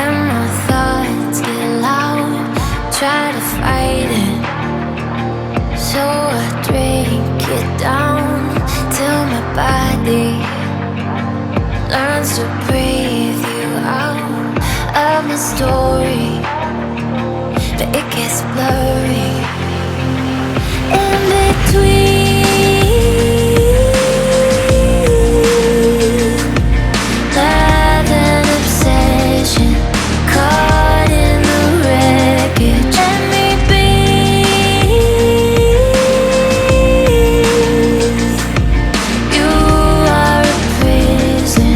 when my thoughts get loud, try to fight it. So I drink it down till my body learns to breathe you out of my story, but it gets blurry in between. Love and obsession, caught in the wreckage. Let me be. You are a prison.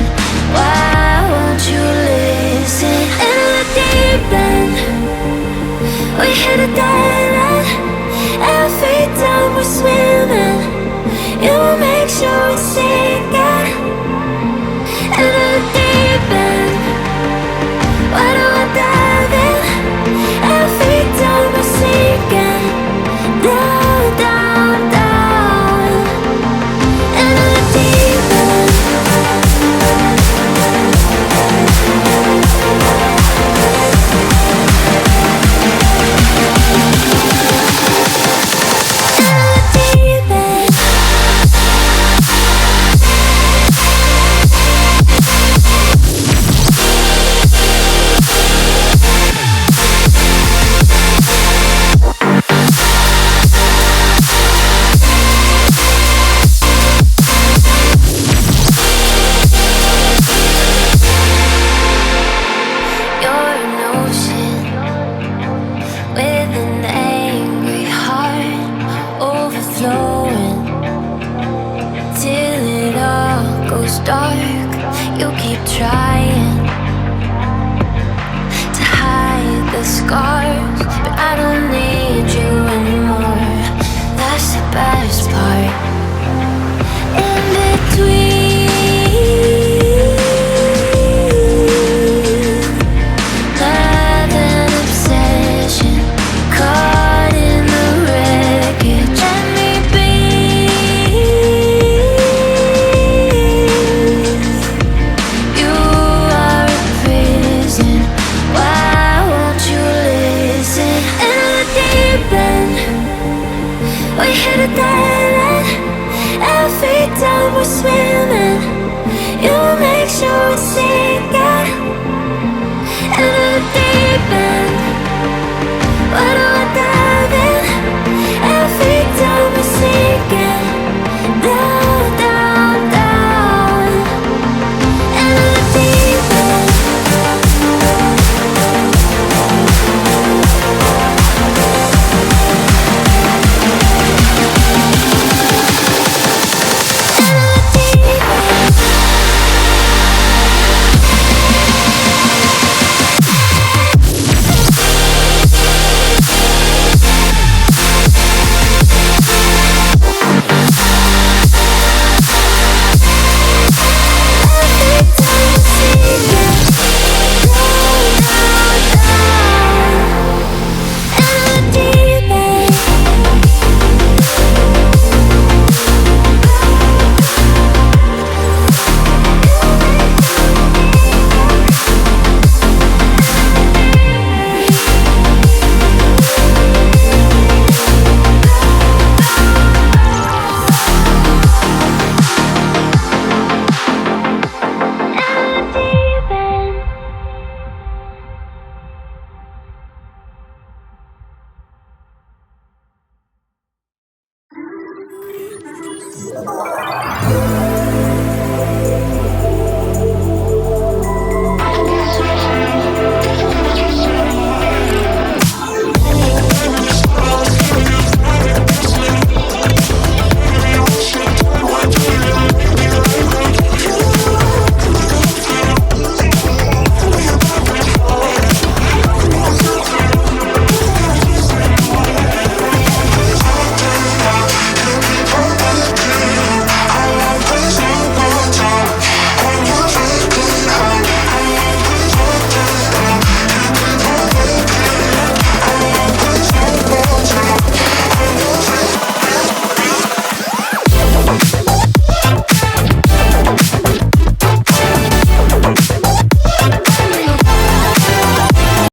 Why won't you listen? In the deep end, we hit a dead end. Every time we're swimming, you make sure we sink it. In the deep end, why do I dive in? Every time we're sinking down, down, down. In the deep end. You're an ocean with an angry heart, overflowing till it all goes dark. You keep trying to hide the scars, but I don't need you anymore. That's the best part. In between love and obsession, caught in the wreckage. Let me be. You are a prison. Why won't you listen? In the deep end, we hit a dead end. Every time we're swimming, you make sure we sink it. In the deep end, why do I dive in? Every time we're sinking down, down, down. In the deep end.